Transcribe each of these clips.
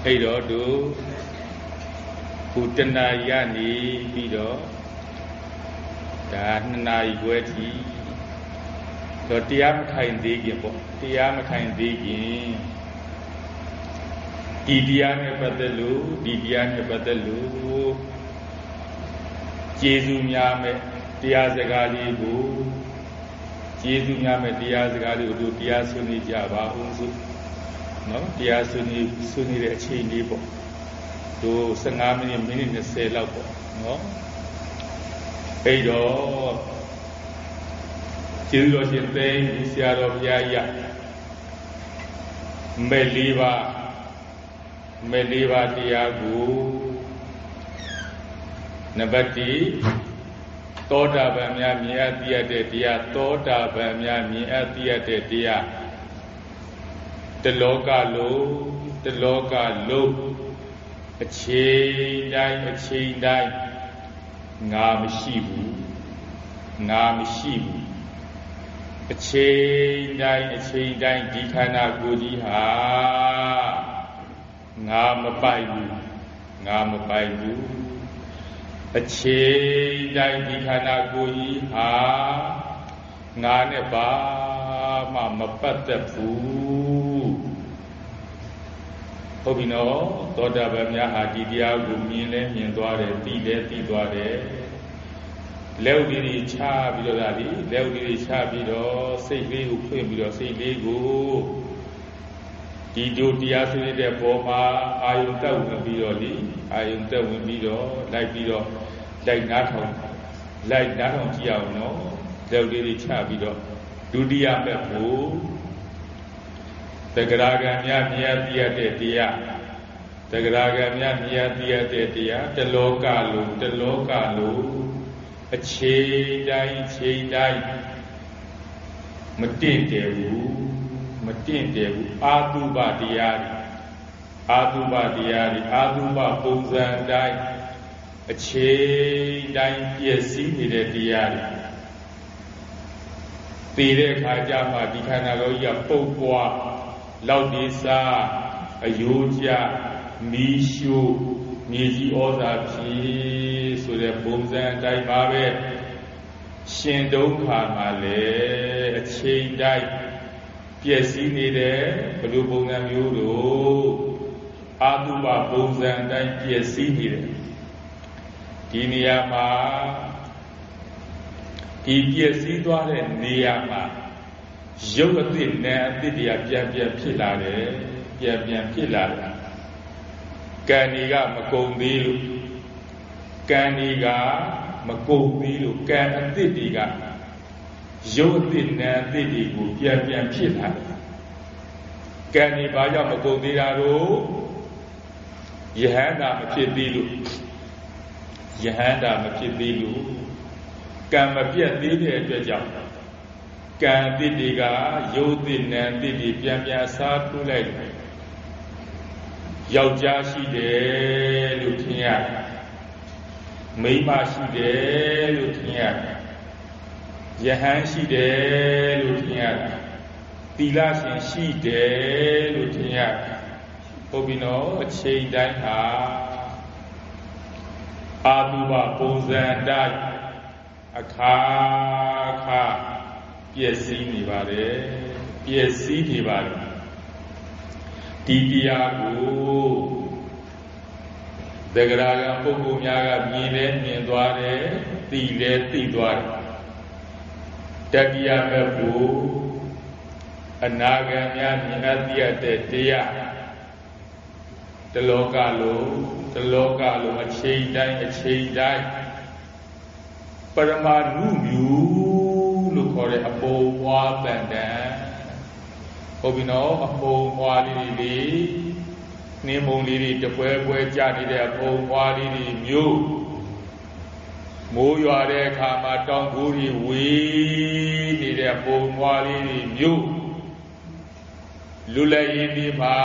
အဲ့တော့တို့ခုတဏှာရနေပြီးတော့ဒါ2နာရီခွဲထိတော့တရားမထိုင်သေးခင်ပေါ့တရားမထိုင်သေးခင်ဒီတရားနဲ့ပတ်သက်လို့ဒီတရားနဲ့ပတ်သက်လို့ကျေးဇူးများမဲ့တရားစကားလေးကိုကျေးဇူးများမဲ့တရားစကားလေးကိုတို့တရားဆွေးနွေးကြပါဦးစို့နော်တရားဆွေးနွေးတဲ့အချိန်လေးပေါ့တို့15မိနစ်20လောက်ပေါ့နော်အဲ့တော့ကျေးဇူးတော်ရှင်သိန်းဆရာတော်ဘုရားကြီးမဲ့၄ပါးတရားကိုနံပါတ်1သောတာပန်များမြင်အပ်သိရတဲ့တရားသောတာပန်များမြင်အပ်သိရတဲ့တရားတလောကလုံးအချိန်တိုင်းငါမရှိဘူးအချိန်တိုင်းဒီခန္ဓာကိုယ်ကြီးဟာငါမပိုက်ဘူးအချိန်တိုင်းဒီခန္ဓာကိုယ်ကြီးဟာငါနဲ့ဘာမှမပတ်သက်ဘူးဟုတ်ပြီနော်သောတာပန်များဟာဒီတရားကိုမြင်လဲမြင်သွားတယ်သိလဲသိသွားတယ်လက်ဥဒိတွေချပြီးတော့ဒါဒီလက်ဥဒိတွေချပြီးတော့စိတ်လေးကိုဖွင့်ပြီးတော့စိတ်လေးကိုဒီတို့တရားဆွေးနွေးတဲ့ဘောမှာအာယုံတက်ဝင်ပြီးတော့လေအာယုံတက်ဝင်ပြီးတော့လိုက်နားထောင်ကြည့်အောင်နော်လက်ဥဒိတွေချပြီးတော့ဒုတိယဘက်ကိုတဂရဂံများမြတ်သိရတဲ့တရားတဂရဂံများမြတ်သိရတဲ့တရားတလောကလုံးအချိန်တိုင်းမတင့်တယ်ဘူးအာတုပတရားတွေအာတုပပုံစံတိုင်းအချိန်တိုင်းပြည့်စည်နေတဲ့တရားတွေသိတဲ့အခါကျမှဒီခန္ဓာကိုယ်ကြီးကပုတ်ပွားလောက်ဒီစားအယိုးကျမီးရှို့မြေကြီးဩဇာဖြစ်ဆိုတဲ့ပုံစံအတိုင်းပါပဲရှင်ဒုက္ခမှာလည်းအချိန်တိုင်းပြည့်စည်နေတဲ့ဘယ်လိုပုံစံမျိုးတို့အာတုပပုံစံအတိုင်းပြည့်စည်နေတယ်ဒီနေရာမှာဒီပြည့်စည်သွားတဲ့နေရာမှာရုပ်အသစ်နဲ့အသစ်တရားပြန်ဖြစ်လာတယ်ပြန်ဖြစ်လာတာကံဒီကမကုန်သေးလို့ကံအသစ်တွေကရုပ်အသစ်နဲ့အသစ်တွေကိုပြန်ဖြစ်လာတယ်ကံဒီဘာကြောင့်မကုန်သေးတာတော့ယဟန္တာမဖြစ်သေးလို့ကံမပြတ်သေးတဲ့အတွက်ကြောင့်ကံအသစ်တွေကရုပ်အသစ်နဲ့အသစ်တွေပြန်အစားထိုးလိုက်တယ်ယောက်ျားရှိတယ်လို့ထင်ရတယ်မိန်းမရှိတယ်လို့ထင်ရတယ်ယဟန်ရှိတယ်လို့ထင်ရတယ်သီလရှင်ရှိတယ်လို့ထင်ရတယ်ဟုတ်ပြီနော်အချိန်တိုင်းဟာအာတုပပုံစံတိုင်းအခါပျက်စီးနေပါတယ်ဒီတရားကိုသဂရကပုဂ္ဂိုလ်များကမြင်လဲမြင်သွားတယ်သိလဲသိသွားတယ်တတိယဘက်ကိုအနာဂတ်များမြင်အပ်သိရတဲ့တရားတလောကလုံးအချိန်တိုင်းပရမနုမျိုးလို့ခေါ်တဲ့အပေါ်ဝါပန္တန်ဟုတ်ပြီနော်အပေါ်ဝါလေးတွေနှင်းမုံလေးတွေတပွဲကြနေတဲ့အပေါ်ဝါလေးတွေမျိုးမိုးရွာတဲ့အခါမှာတောင်ကူးတွေဝေးနေတဲ့အပေါ်ဝါလေးတွေမျိုးလူလည်းရင်းဒီမှာ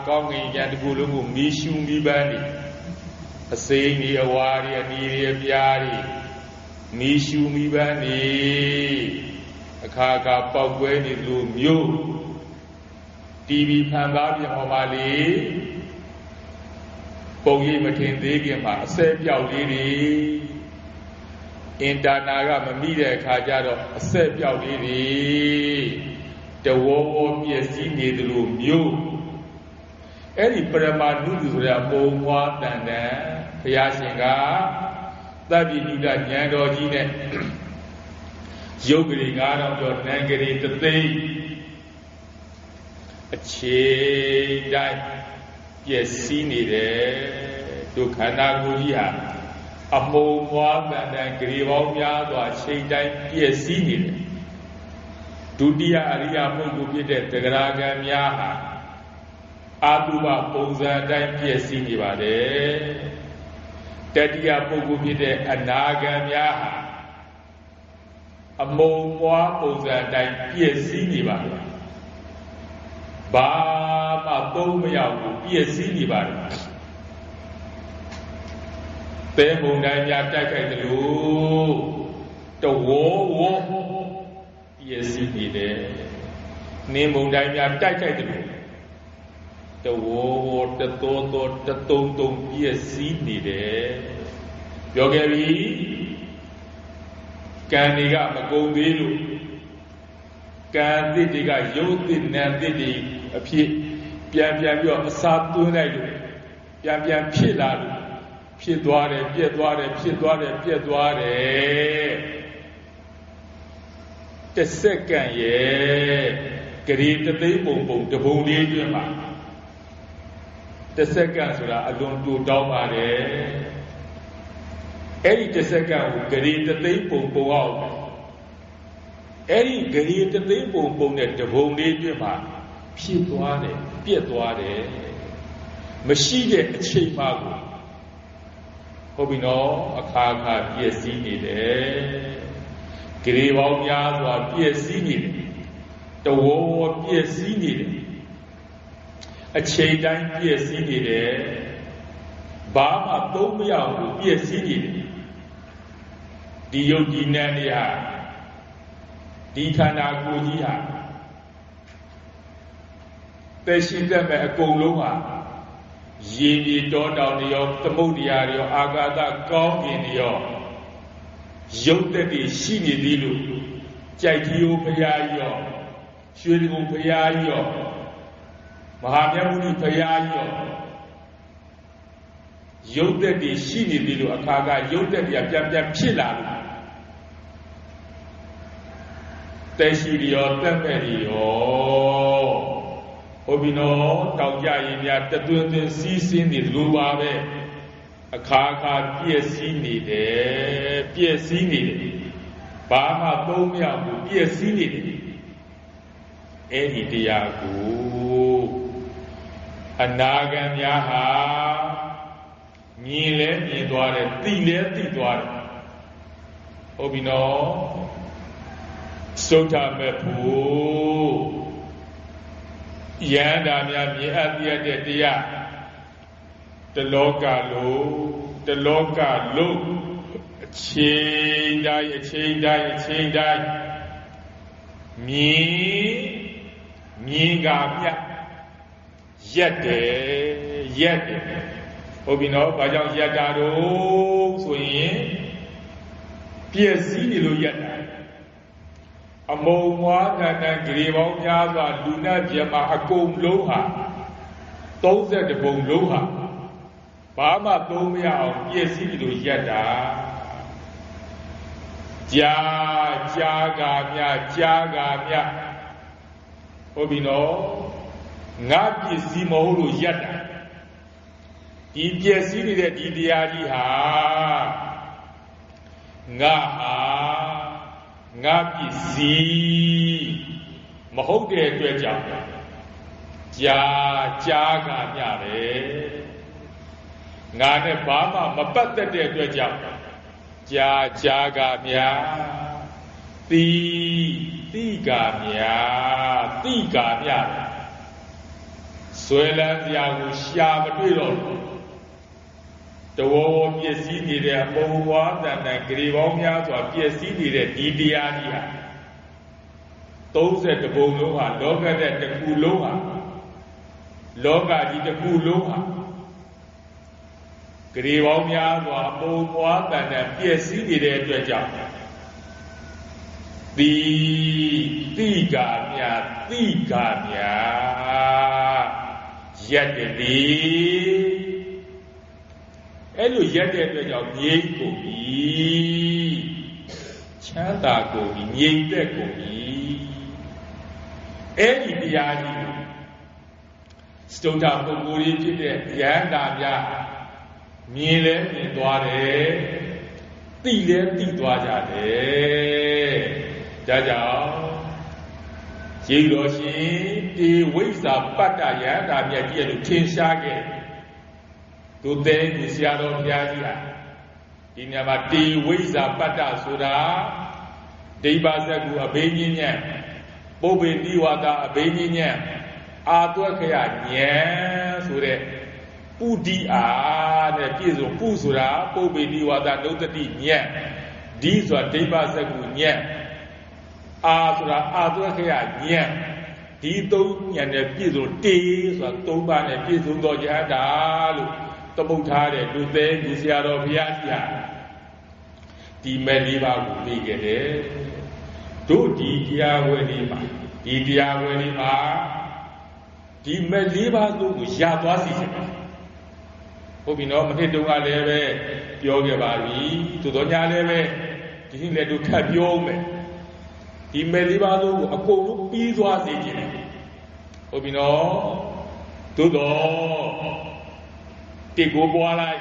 ကောင်းကင်ကျန်တစ်ခုလုံးကိုမီးရှူမီးပန်းနေအစိမ်းတွေအဝါတွေအနီတွေအပြားတွေမီးရှူမီးပန်းနေ အခါခါပေါက်ကွဲနေလို့မျိုး TV ဖန်သားပြင်ဟောပါလေပုံရိပ်မထင်သေးခင်မှာအစဲပြောက်လေးတွေအင်တာနာကမမိတဲ့အခါကျတော့အစက်ပြောက်လေးတွေတဝေါဝေါပြည့်စည်နေသလိုမျိုးအဲ့ဒီပရမနုတုဆိုတဲ့ပုံမွားတန်တန်ဘုရားရှင်ကသဗ္ဗညုတဉာဏ်တော်ကြီးနဲ့ယုတ်ကလေး9000ကျော်နံကလေးတသိန်းအခြေတိုင်းပြည့်စည်နေတယ်ဒုက္ခနာကိုကြီးဟာအမုံမွားတန်တန်ဂရေပေါင်းများစွာချိန်တိုင်းပြည့်စည်နေတယ်ဒုတိယအရိယာပုဂ္ဂိုလ်ဖြစ်တဲ့တဂရကံများဟာအာတုဘပုံစံတိုင်းပြည့်စည်နေပါတယ်တတိယပုဂ္ဂိုလ်ဖြစ်တဲ့အနာဂံများဟာအမုံမွားပုံစံတိုင်းပြည့်စည်နေပါတယ်ဘာမှသုံးမရဘူးပြည့်စည်နေပါတယ်သဲပုံတိုင်းများတိုက်ခိုက်တယ်လို့တဝေါဝေါပြည့်စည်နေတယ်နင်းပုံတိုင်းများတိုက်ခိုက်တယ်လို့တဝေါဝေါတသောသောတတုံတုံပြည့်စည်နေတယ်ပြောခဲ့ပြီကံတွေကမကုန်သေးလို့ကံသစ်တွေကရုပ်သစ်နာမ်သစ်တွေအဖြစ်ပြန်ပြီးတော့အစာသွင်းလိုက်လို့ပြန်ဖြစ်လာလို့ဖြစ်သွားတယ်ပြက်သွားတယ်ဖြစ်သွားတယ်ပြက်သွားတယ်တစ်စက္ကန့်ရဲ့ဂရေတသိန်းပုံတပုံလေးတွင်မှာတစ်စက္ကန့်ဆိုတာအလွန်တူတောင်းပါတယ်အဲ့ဒီတစ်စက္ကန့်ကိုဂရေတသိန်းပုံအောင်အဲ့ဒီဂရေတသိန်းပုံနဲ့တပုံလေးတွင်မှာဖြစ်သွားတယ်ပြက်သွားတယ်မရှိတဲ့အချိန်မှကိုဟုတ်ပြီနော်အခါပြည့်စည်နေတယ်ဂရေပေါင်းများစွာပြည့်စည်နေတယ်တဝေါပြည့်စည်နေတယ်အချိန်တိုင်းပြည့်စည်နေတယ်ဘာမှသုံးမရဘူးပြည့်စည်နေတယ်ဒီယုတ်ဒီနံတွေဟာဒီခန္ဓာကိုယ်ကြီးဟာသိရှိတတ်မဲ့အကုန်လုံးဟာရေမြေတောတောင်တွေရောသမုဒ္ဒရာတွေရောအာကာသကောင်းကင်တွေရောရုပ်သက်တွေရှိနေသေးလို့ကြိုက်ကြီးဘုရားကြီးရောရွှေတိဂုံဘုရားကြီးရောမဟာမြတ်မုနိဘုရားကြီးရောရုပ်သက်တွေရှိနေသေးလို့အခါကရုပ်သက်တွေကပြန်ဖြစ်လာလို့တဲရှိတွေရောတက်မဲ့တွေရောဟုတ်ပြီနော်တောင်ကြရင်များတသွင်းသွင်းစီးဆင်းနေလို့ပါပဲအခါပြည့်စည်နေတယ်ပြည့်စည်နေတယ်ဘာမှသုံးမရဘူးပြည့်စည်နေတယ်အဲ့ဒီတရားကိုအနာဂံများဟာမြင်လဲမြင်သွားတယ်သိလဲသိသွားတယ်ဟုတ်ပြီနော်သုဒ္ဓမဲ့ဖို့ယန္တာများမြင်အပ်ရတဲ့တရားတလောကလုံးအချိန်တိုင်းမြင်ကမြတ်ရက်တယ်ဟုတ်ပြီနော်ဘာကြောင့်ရက်တာတော့ဆိုရင်ပြည့်စည်နေလို့ရက်တာအမုံမွားတန်တန်ဂရေပေါင်းများစွာလူနာပြမအကုန်လုံးဟာ30ပုံလုံးဟာဘာမှသုံးမရအောင်ပြည့်စည်လို့ရက်တာကြာကမြဟုတ်ပြီနော်ငါပြည့်စည်မဟုတ်လို့ရက်တာဒီပြည့်စည်နေတဲ့ဒီတရားကြီးဟာငါပစ္စည်းမဟုတ်တဲ့အတွက်ကြောင့်ကြာကမြတယ်ငါနဲ့ဘာမှမပတ်သက်တဲ့အတွက်ကြောင့်ကြာကမြတိကမြဆွဲလန်းစရာကိုရှာမတွေ့တော့ဘူးတဝေါပြည့်စည်နေတဲ့အပုံဝါတန်တန်ဂရေပေါင်းများစွာပြည့်စည်နေတဲ့ဒီတရားကြီးဟာ30ပုံလုံးဟာလောကတဲ့တစ်ခုလုံးဟာ Loga di the Kuluma Grivomia, Moa, and PSC did a job. The Gamia, yet the Elu yet the job, Ye Chanta go, Ye Deco, Any Diadi stood up for Guri, Yanda, Mile, Dware, Tile, Dwajade. Jaja, Jiloshi, the ways of Pataya, Namia, to Tinshage, to then the Shadow Yadia. In Yamati, ways of Patasura, Debazagu, Abenian, Bobi Diwada, Abenian, Artuakaya, Sure, Pudia, the Pizo Pusura, Bobi Diwada, Notati, these are Debazagu, Adra, Tito, and the Pizo Tea, Toba, and Pizo Yada, Tobutare, Dute, Luciano Piazza. The Mediva will be it. Do Didia Wenima, Didia Wenima, the Mediva do Yadwasi. Hobino, Matetua Leve, Yoga Bari, to Donia Leve, the Hile to Capiome. He made Libano a cold piece was eating. Obino, Tudo, Tigo Boalai,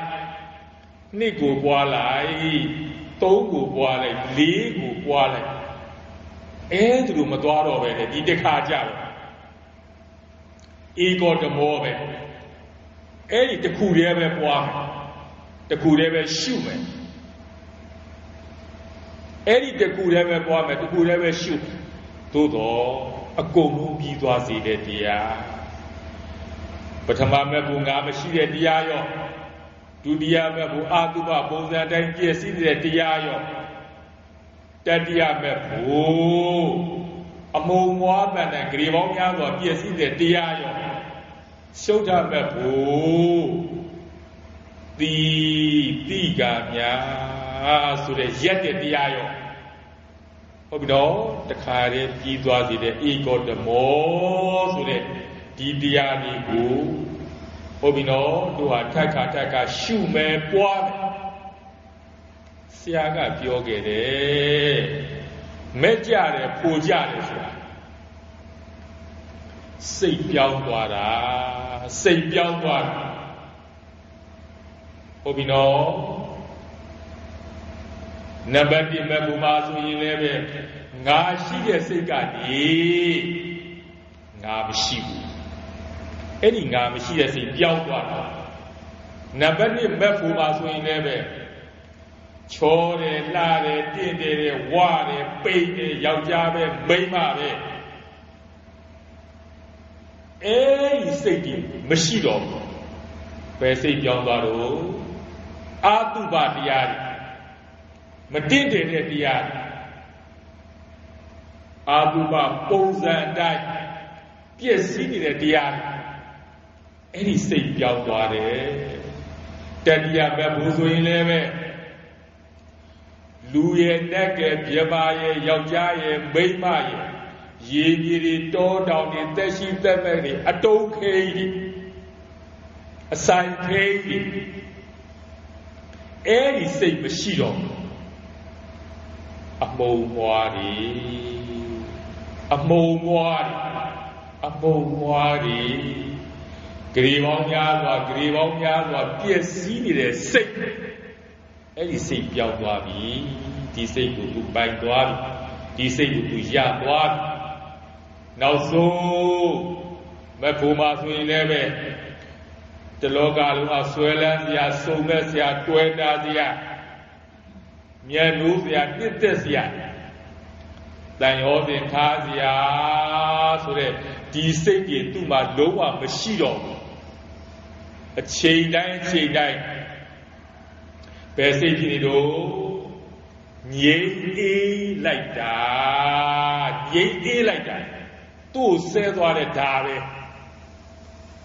Nico Boalai, Togo Boalai, Ligo Boalai, Andrew Madoro, the Decaja. He got the more. Any the Kurever Boam, the Kurever Schumann. Any the good ever bomb at the good ever shoot. Todo a go be to us in the dia. But a mamma bunga machine diayo. To the Amabu Aduba, both and then yes in the diayo. That Diamabu among one and Grivomia or yes in the diayo. Shota Mabu the Gamia. So the yet the Diayo. Obino, the carrier, he was the ego the more, so the Didiani go. Obino, do attack, shoe me, boy. Siaga, Piogere, Medjare, Pujare. Say Piauara, say Piauara. Obino. Nabati Mabumasu in Leve, Nashi Segadi, Nabshibu. Any Namashi as in Yawa. Nabati Mabumasu in Leve, Chore, Lade, Dinde, Wade, Bate, Yaujabe, Baymare. Eh, Sati, Mashido, Pese Yawaro, Atuba Diari. Madinde de Dia Abuba Boza and Die Piesini de Dia Any state Yaware Tadia Babuzo in Leve Louis Neke, Piamaye, Yaujaye, Baymaye Yiri to down in Teshi family, a dog a sign cave. Any state machine. A Moari, Grivonia, PSC, sick. Any sick Yawami, disabled to Bangladesh, disabled to Yadwad. Now so, Mapuma to 11. The local Australia, so messy at Quenazia. Mianuzia did this yet. Then all the Kazia, so that these to my lower machine. A chain line. Passagino, ye like that. Two says what a dare.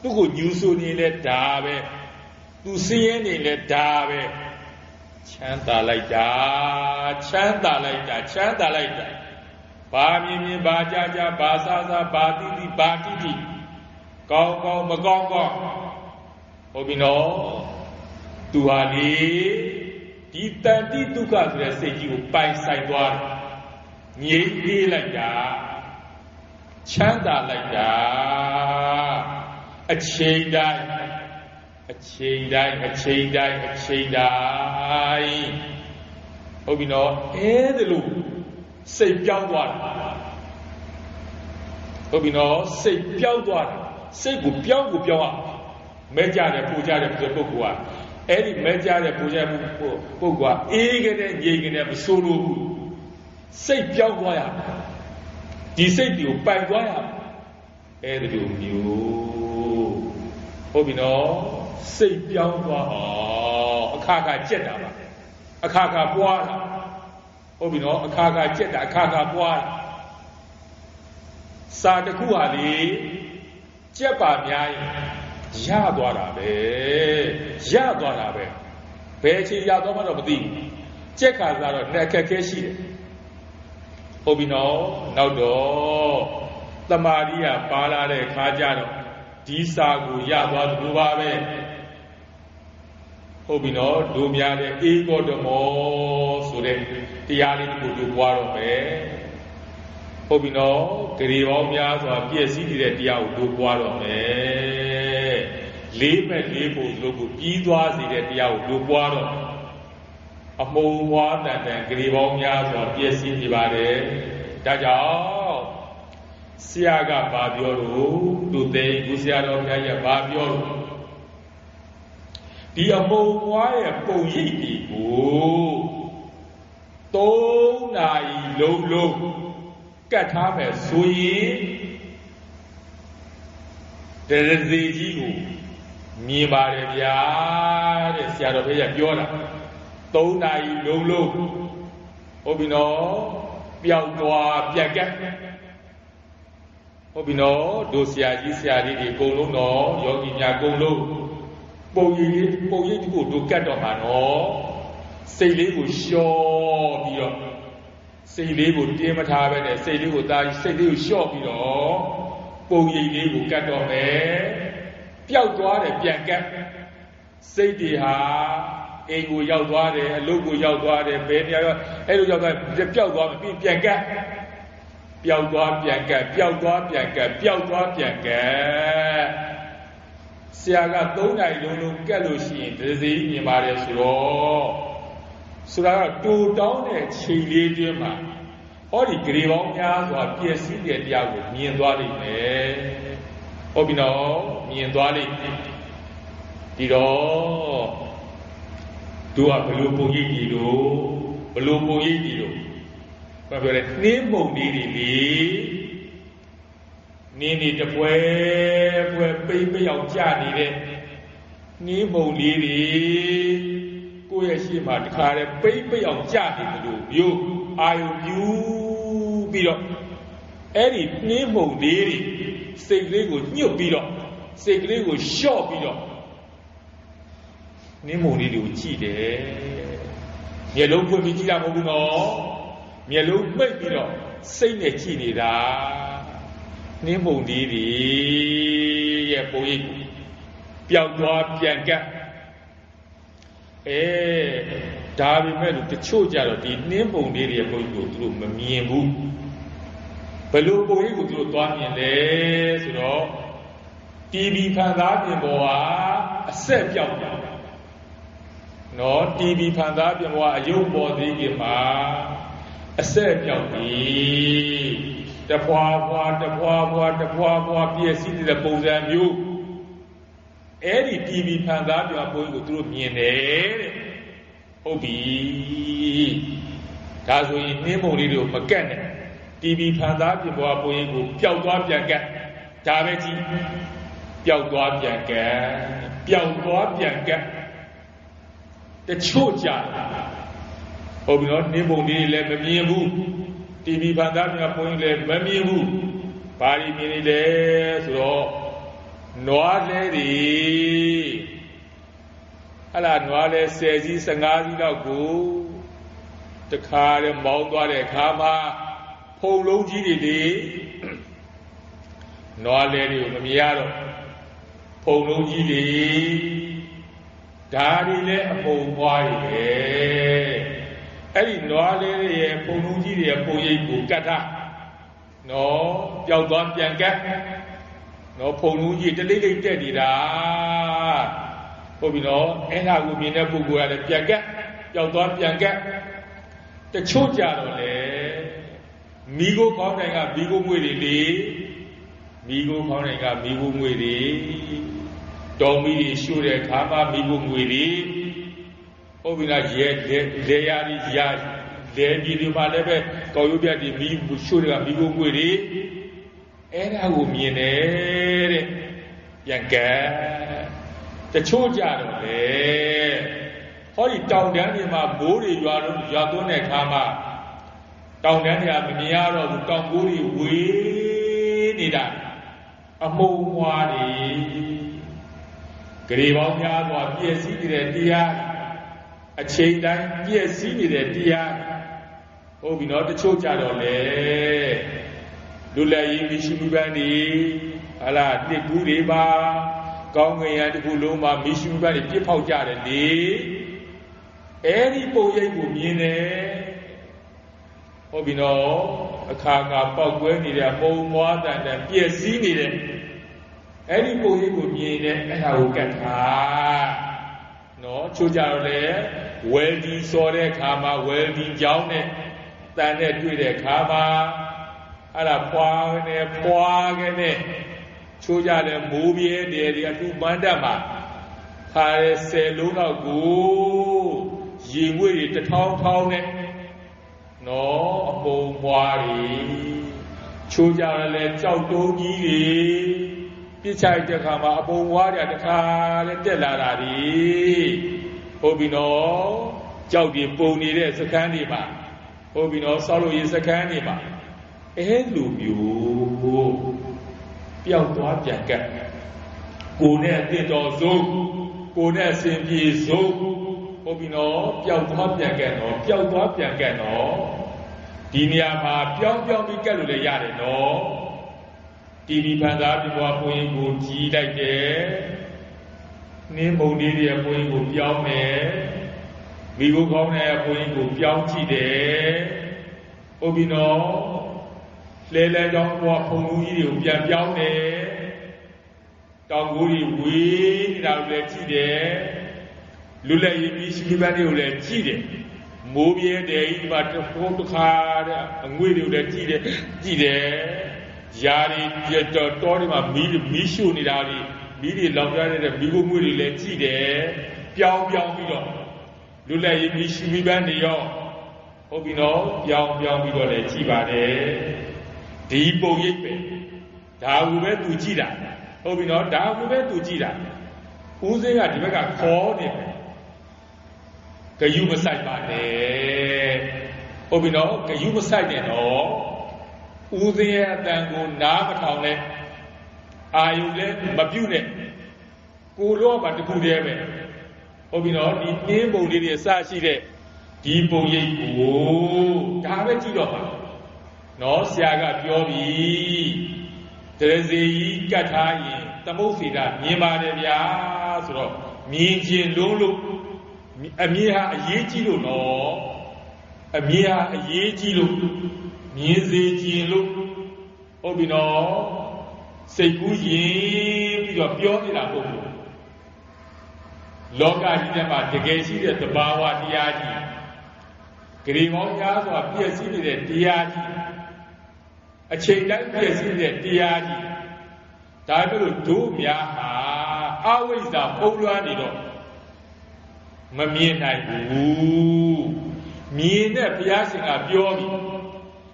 သူကိုညူဆိုနေလဲဒါပဲသူစင်းရဲနေလဲဒါပဲချမ်းသာလိုက်တာချမ်းသာလိုက်တာချမ်းသာလိုက်တာဘာမြင်မြင်ဘာကြာကြာဘာစားစားဘာတိတိဘာတိတိကောင်းကောင်းမကောင်းကောင်းဟုတ်ပြီနော်သူဟာလေဒီတန်တိဒုက္ခဆိုတဲ့စိတ်ကြီးကိုပိုင်ဆိုင်သွားတယ်ငြိမ်းပြေးလိုက်တာချမ်းသာလိုက်တာအချိန်တိုင်းအချိန်တိုင်းအချိန်တိုင်းအချိန်တိုင်းဟုတ်ပြီနော်အဲ့ဒါလို့စိတ်ပြောင်းသွားတာဟုတ်ပြီနော်စိတ်ပြောင်းသွားတာစိတ်ကိုပြောင်းအောင်မဲကြတယ်ပူကြတယ်ဆိုတဲ့ပုဂ္ဂိုလ်ကအဲ့ဒီမဲကြတယ်ပူကြတဲ့ပုဂ္ဂိုလ်ကအေးကြတဲ့ငြိမ်ကြတဲ့မဆိုးလို့ဘူးစိတ်ပြောင်းသွားရဒီစိတ်ကိုပိုင်သွားရအဲ့ဒီလိုမျိုးဟုတ်ပြီနော်စိတ်ပြောင်းသွားအခါခါကြက်တာပါအခါခါပွားတာဟုတ်ပြီနော်အခါခါကြက်တာအခါခါပွားတာစာတစ်ခုဟာလေကြက်ပါများရင်ရသွားတာပဲရသွားတာပဲဘယ်အချိန်ရသွားမှတော့မသိဘူးကြက်ခါစားတော့နဲ့အခက်ခဲရှိတယ်ဟုတ်ပြီနော်နောက်တော့တမာရီကပါလာတဲ့ခါကြတော့ဒီစာကိုရသွားသလိုပါပဲဟုတ်ပြီနော်ဒုများတဲ့အေကောဓမောဆိုတဲ့တရားလေးကိုတို့ပွားတော့မယ်ဟုတ်ပြီနော်ဂရေပေါင်းများစွာပြည့်စည်နေတဲ့တရားကိုတို့ပွားတော့မယ်လေးမဲ့လေးပုံလို့ကိုပြီးသွားစေတဲ့တရားကိုတို့ပွားတော့အမုံဝါတန်တန်ဂရေပေါင်းများစွာပြည့်စည်နေပါတယ်ဒါကြောင့်ဆရာကဘာပြောလို့သူသိကိုဆရာတော်ဘုရားကြီးကဘာပြောလို့ဒီအမုံဝါရဲ့ပုံရိပ်ဒီကို3 နာရီလုံးကတ်ထားမယ်ဆိုရင်တရစီကြီးကိုမြင်ပါတယ်ဗျာတဲ့ဆရာတော်ဘုရားပြောတာ3 နာရီလုံးဟုတ်ပြီနော်ပျောက်သွားပြက်ကတ်ဟုတ်ပြီနော်တို့ဆရာကြီးဆရာလေးတွေအကုန်လုံးတော့ယောဂီများအကုန်လုံးပုံရိပ်ဒီကိုတို့ကတ်တော့မှာနော်စိတ်လေးကိုလျှော့ပြီးတော့စိတ်လေးကိုတင်းမထားပဲနဲ့စိတ်လေးကိုသားစိတ်လေးကိုလျှော့ပြီးတော့ပုံရိပ်လေးကိုကတ်တော့မယ်ပျောက်သွားတယ်ပြန်ကတ်စိတ်တွေဟာအိမ်ကိုရောက်သွားတယ်အလုပ်ကိုရောက်သွားတယ်ဘယ်နေရာရောက်အဲ့လိုရောက်သွားပျောက်သွားပြီပြန်ကတ်ပျောက်သွားပြန်ကတ်ပျောက်သွားပြန်ကတ်ပျောက်သွားပြန်ကတ်ဆရာက3 နာရီလုံးကတ်လို့ရှိရင်ဒဇီမြင်ပါတယ်ဆိုတော့ဆိုတာကတူတောင်းတဲ့ချိန်လေးတွင်းမှာဟောဒီဂရေပေါင်းများစွာပြည့်စည်တဲ့တရားကိုမြင်သွားလိမ့်မယ်ဟုတ်ပြီနော်မြင်သွားလိမ့်ဒီတော့တို့ကဘလို့ပုံရိပ်ကြီးလို့ဘလို့ပုံရိပ်ကြီးလို့ဘာပြောလဲနှင်းပုံလေးတွေလေနင်းနေတပွဲပိတ်အောင်ကြာနေတဲ့နှင်းပုံလေးတွေကိုယ့်ရဲ့ရှေ့မှာတခါတည်းပိတ်အောင်ကြာနေတယ်လို့မျိုးအာယုပြူပြီးတော့အဲ့ဒီနှင်းပုံလေးတွေစိတ်ကလေးကိုညှို့ပြီးတော့စိတ်ကလေးကိုလျှော့ပြီးတော့နှင်းပုံလေးတွေကိုကြည့်တယ်မျက်လုံးဖွင့်ပြီးကြည့်တာမဟုတ်ဘူးနော်မျက်လုံးပိတ်ပြီးတော့စိတ်နဲ့ကြည့်နေတာနှင်းပုံလေးတွေရဲ့ပုံရိပ်ကိုပျောက်သွားပြန်ကတ်ဒါပေမဲ့လို့တချို့ကြတော့ဒီနှင်းပုံလေးတွေရဲ့ပုံရိပ်ကိုသူတို့မမြင်ဘူးဘယ်လိုပုံရိပ်ကိုသူတို့သွားမြင်လဲဆိုတော့ TV ဖန်သားပြင်ပေါ်ကအဆက်ပြောက်တာနော် TV ဖန်သားပြင်ပေါ်ကအယုတ်ပေါ်သေးခင်မှာအဆက်ပြောက်ပြီးတဖွာဖွာပြည့်စည်တဲ့ပုံစံမျိုးအဲ့ဒီ TV ဖန်သားပြင်ပုံကိုသူတို့မြင်တယ်တဲ့ဟုတ်ပြီဒါဆိုရင်နှင်းပုံလေးတွေကိုမကတ်နဲ့ TV ဖန်သားပြင်ပေါ်ပုံကိုပျောက်သွားပြန်ကတ်ဒါပဲကြည့်ပျောက်သွားပြန်ကတ်တချို့ကြဟုတ်ပြီနော်နှင်းပုံလေးလည်းမမြင်ဘူး TV ဖန်သားပြင်ပုံလည်းမမြင်ဘူးဘာလို့မြင်နေလဲဆိုတော့ Noa lady Alla Noale says he's a Nazi go the car and Mount Wale Kama Polo Gidi Noa lady Miaro Polo Gidi Daddy let a pole boy Eddie Noa lady Polo Gidi a Poye Gata No, Yaldon Bianca No Poluji, the lady daddy da. Obino, and I will be never go at a Bianca, Yaldon Bianca. The Choja, Migo calling a Migo Willie, Migo calling a Migo Willie. Don't be sure that Kama Migo Willie. Obina yet, they are yard. There be the Malebe, Koyuba, the Migo sure a Migo Willie. Era umine yanka the choja hoi down there ma buri yadone kama down there miaro down buri we nida a mowari Gribon ya PSC dia a chain line PSC dia oh we know the choja Lula Mishubani, Allah, the Guriba, Gongay and Guluma, Mishubani, people Jaradi. Any boy would mean Obino, a Kanga Pogwen, a more than PSC needed. Any boy would mean and I will get her. No, Chujare, welding sore Kama, welding Jaune, than it with a Kama. Alla Poagane, Chuja the movie, the two Mandama, Paris Luna go, Jimmy the town, no, Bomwari, Chuja let out Dogi, Pichai the Kama, Bomwari at the car, and the Larari, Obino, Jody Pony is a candyman, Obino Solo is a candyman. Lu Piao Tua Jacka Gune did also Gune Simpi so Obino, Piao Tua Jacano, Piao Tua Jacano Dinia Piao Piao de Yareno Dini Panda Bua Poingo G like there Nemo Nidia Poingo Piao Me Vigo Gone Poingo Piao G there Obino Lele don't walk on you, Piao Don't worry, we now let you there. Lula, you see, let Chide. Movie day, but the photo card, and will you let Chide? Yari, yet the Torima, Mishu, Nidari, Midi, longer than the Bigo Muri, let Chide. Piao Lula, you see, Obino, Piao let Chibade. Deepo Yipe, Dawe to Jida, Obino, Dawe to Jida. Using a Divega called him. The Yuma side by the Obino, the Yuma side and all. Using a Dango Namatone, Ayule, Mabune, Gulu, but the Gudeme. Obino, the name of the Sashi, Deepo Yipo, Dawe Jidoma. No, Siaga Piobi, Terezi, Katai, Tamofida, Nimaria, Minjin Lulu, Amia Yetilu, no, Amia Yetilu, Minzi Obino, Sekuyi, Pioni la Bobo. Loga Hidema, the Gacy at the Bawa Diadi, Grimonia, or PSC at Diadi. A chain like this in the Diadi. Diablo do Miaha, always the Poluanido. Mamina, me and the Piassing a Biobi,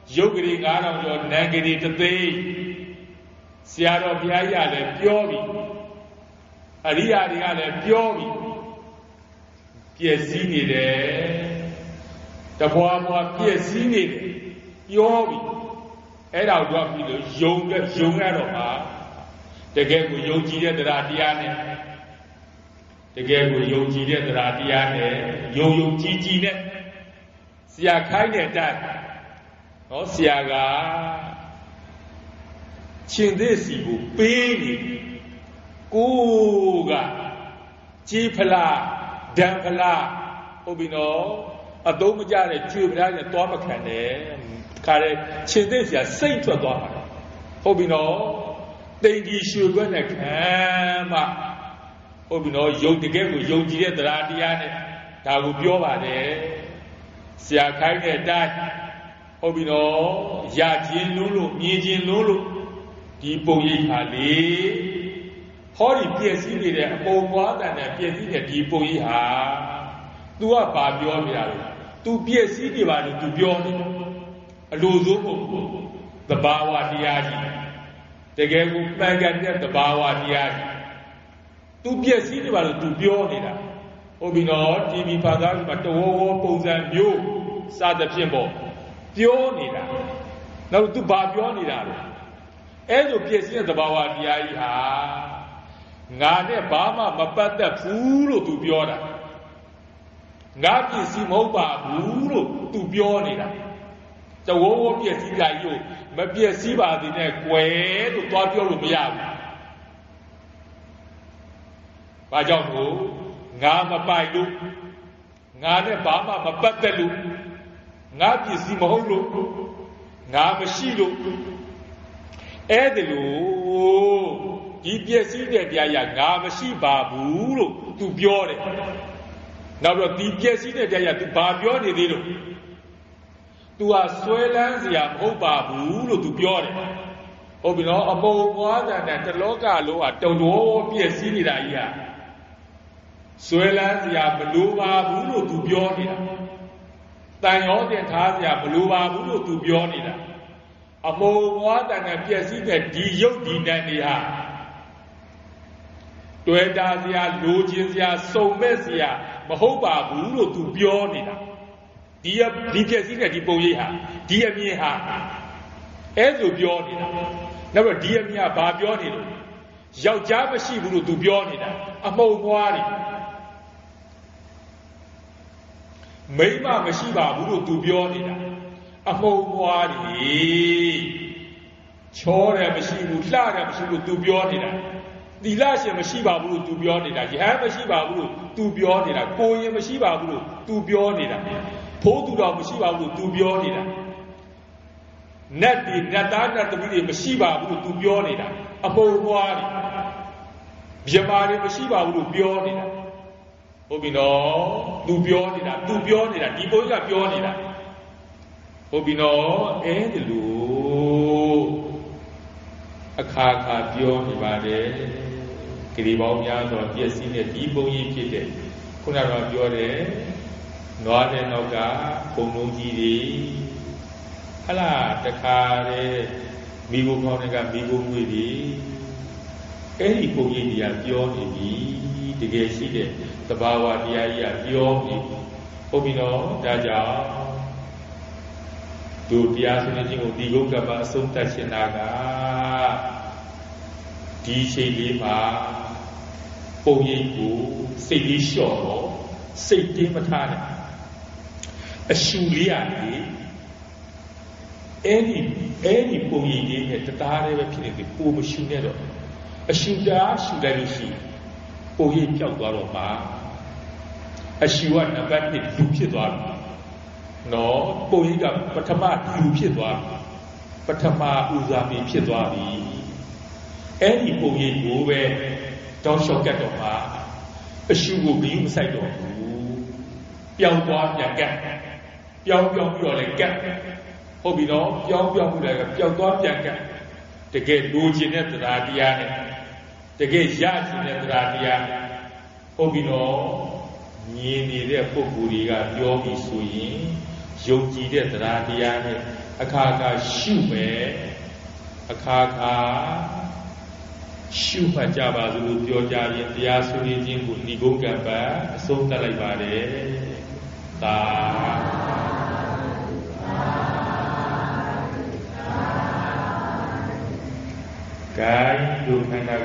Yogri out of your negative today. Siaro Piaya le Biobi, Aria le Biobi, Piesini there, the Boa Piesini, Biobi. Era o do young at တကယ်ကိုယုံကြည်တဲ့တရားတရားနဲ့တကယ်ကိုယုံကြည်တဲ့တရားတရားနဲ့ယုံကြည်ကြည်နဲ့ဆရာခိုင်းတဲ့အတိုင်းနော်ဆရာကရှင်သေးစီကိုပေးနေကိုကကြီးဖလားဒံဖလားဟုတ်ပြီနော်အသုံးမကျတဲ့ကျွေဖလားနဲ့သွားမခံနဲ့ခါတဲ့ရှင်သေးဆရာစိတ်ထွက်သွားမှာဟုတ်ပြီနော်တိမ်ကြီးရွှေခွက်နဲ့ခံမှဟုတ်ပြီနော်ယုံတကယ်ကိုယုံကြည်တဲ့တရားတရားနဲ့ဒါကိုပြောပါတယ်ဆရာခိုင်းတဲ့အတိုင်းဟုတ်ပြီနော်ရခြင်းလို့မြင်ခြင်းလို့ဒီပုံရိပ်ခါလေးဟောဒီပြည့်စည်နေတဲ့အပုံပွားတန်တဲ့ပြည့်စည်တဲ့ဒီပုံရိပ်ဟာ तू ကဘာပြောပြရလဲ तू ပြည့်စည်နေပါလို့ तू ပြောနေအလိုစိုးမဟုတ်ဘူးသဘာဝတရားကြီးတကယ်ကိုမှန်ကန်တဲ့သဘာဝတရားကြီး तू ပြည့်စည်နေပါလို့ तू ပြောနေတာဟုတ်ပြီနော် TV ဖာသားကတဝဝပုံစံမျိုးစသဖြင့်ပေါ့ပြောနေတာနောက် तू ဘာပြောနေတာလဲအဲ့လိုပြည့်စည်တဲ့သဘာဝတရားကြီးဟာငါနဲ့ဘာမှမပတ်သက်ဘူးလို့ तू ပြောတာငါပြည့်စည်မဟုတ်ပါဘူးလို့ तू ပြောနေတာတဝဝပြည့်စည်တာကြီးကိုမပြည့်စည်ပါသေးနဲ့ကွယ်လို့သွားပြောလို့မရဘူးဘာကြောင့်လို့ငါမပိုင်လို့ငါနဲ့ဘာမှမပတ်သက်လို့ငါပြည့်စည်မဟုတ်လို့ငါမရှိလို့အဲ့ဒီလိုဒီပြည့်စည်တဲ့တရားရငါမရှိပါဘူးလို့ तू ပြောတယ်နောက်တော့ဒီပြည့်စည်တဲ့တရား तू ဘာပြောနေသေးလို့ तू ဟာဆွဲလန်းစရာမဟုတ်ပါဘူးလို့ तू ပြောတယ်ဟုတ်ပြီနော်အပုံပွားတဲ့တလောကလုံးဟာတုံတော်ပြည့်စည်နေတာကြီးဟာဆွဲလန်းစရာမလိုပါဘူးလို့ तू ပြောနေတာတန်ရောတင်ထားစရာမလိုပါဘူးလို့ तू ပြောနေတာအမုံဝါဒနဲ့ပြည့်စည်တဲ့ဒီရုပ်ဒီနံတွေဟာတွေ့တာစရာလိုချင်စရာစုံမဲ့စရာမဟုတ်ပါဘူးလို့ तू ပြောနေတာဒီပြည့်စည်တဲ့ဒီပုံရိပ်ဟာဒီအမြင်ဟာအဲ့လိုပြောနေတာနောက်တော့ဒီအမြင်ကဘာပြောနေလို့ယောက်ျားမရှိဘူးလို့ तू ပြောနေတာအမုံဝါးတွေမိန်းမမရှိပါဘူးလို့ तू ပြောနေတာအမုံဝါးတွေချောတယ်မရှိဘူးလှတယ်မရှိဘူး तू ပြောနေတာသီလရှင်မရှိပါဘူးလို့ तू ပြောနေတာယဟန်မရှိပါဘူးလို့ तू ပြောနေတာကိုရင်မရှိပါဘူးလို့ तू ပြောနေတာဖိုးသူတော်မရှိပါဘူးလို့ तू ပြောနေတာနတ်တွေနတ်သားနတ်သမီးတွေမရှိပါဘူးလို့ तू ပြောနေတာအမုံဝါးတွေမြမာတွေမရှိပါဘူးလို့ပြောနေတာဟုတ်ပြီနော် तू ပြောနေတာ तू ပြောနေတာဒီဘုန်းကြီးကပြောနေတာဟုတ်ပြီနော်အဲ့ဒီလိုအခါခါပြောနေပါတယ်ဂရီပေါင်းများစွာပြည့်စည်တဲ့ဒီဘုန်းကြီးဖြစ်တဲ့ခုနကပြောတယ်နွားတဲ့နောက်ကဘုံလုံးကြီးတွေဟလာတခါတဲ့မိဘကောင်းတွေကမိဘငွေတွေအဲ့ဒီဘုန်းကြီးတွေကပြောနေပြီတကယ်ရှိတဲ့သဘာဝတရားကြီးကပြောနေဟုတ်ပြီနော်ဒါကြောင့်တို့တရားဆွေးနွေးခြင်းကိုဒီကုတ်ကပအဆုံးသတ်ရှင်တာကဒီချိန်လေးမှာပုံရိပ်ကိုစိတ်လေးလျှော့တော့စိတ်တင်းမထားနဲ့အရှူလေးရလေအဲ့ဒီပုံရိပ်လေးနဲ့တသားလေးပဲဖြစ်နေပြီပုံမရှူနဲ့တော့အရှူတာရှူလိုက်လို့ရှိပုံရိပ်ပြောက်သွားတော့မှာအရှူကနံပါတ်1လူဖြစ်သွားတယ်နော်ပုံရိပ်ကပထမလူဖြစ်သွားပထမဦးစားပေးဖြစ်သွားပြီအဲ့ဒီပုံရိပ်ကိုပဲတောင်းလျှောက်ကတ်တော့မှာအရှုကိုဂရုမစိုက်တော့ဘူးပြောင်းသွားပြန်ကတ်ပြောင်းပြီးတော့လည်းကတ်ဟုတ်ပြီနော်ပြောင်းမှုလည်းပြောင်းသွားပြန်ကတ်တကယ်လိုချင်တဲ့တရားတရားနဲ့တကယ်ရချင်တဲ့တရားတရားဟုတ်ပြီနော်မြင်နေတဲ့ပုဂ္ဂိုလ်တွေကပြောပြီးဆိုရင်ယုံကြည်တဲ့တရားတရားနဲ့အခါခါရှုမယ်အခါခါရှုမှတ်ကြပါစို့လို့ပြောကြရင်တရားဆွေးနွေးခြင်းကိုဏိဂုံးကံပါအဆုံးသတ်လိုက်ပါတယ်သာဂိုင်းဒုခန္ဓာ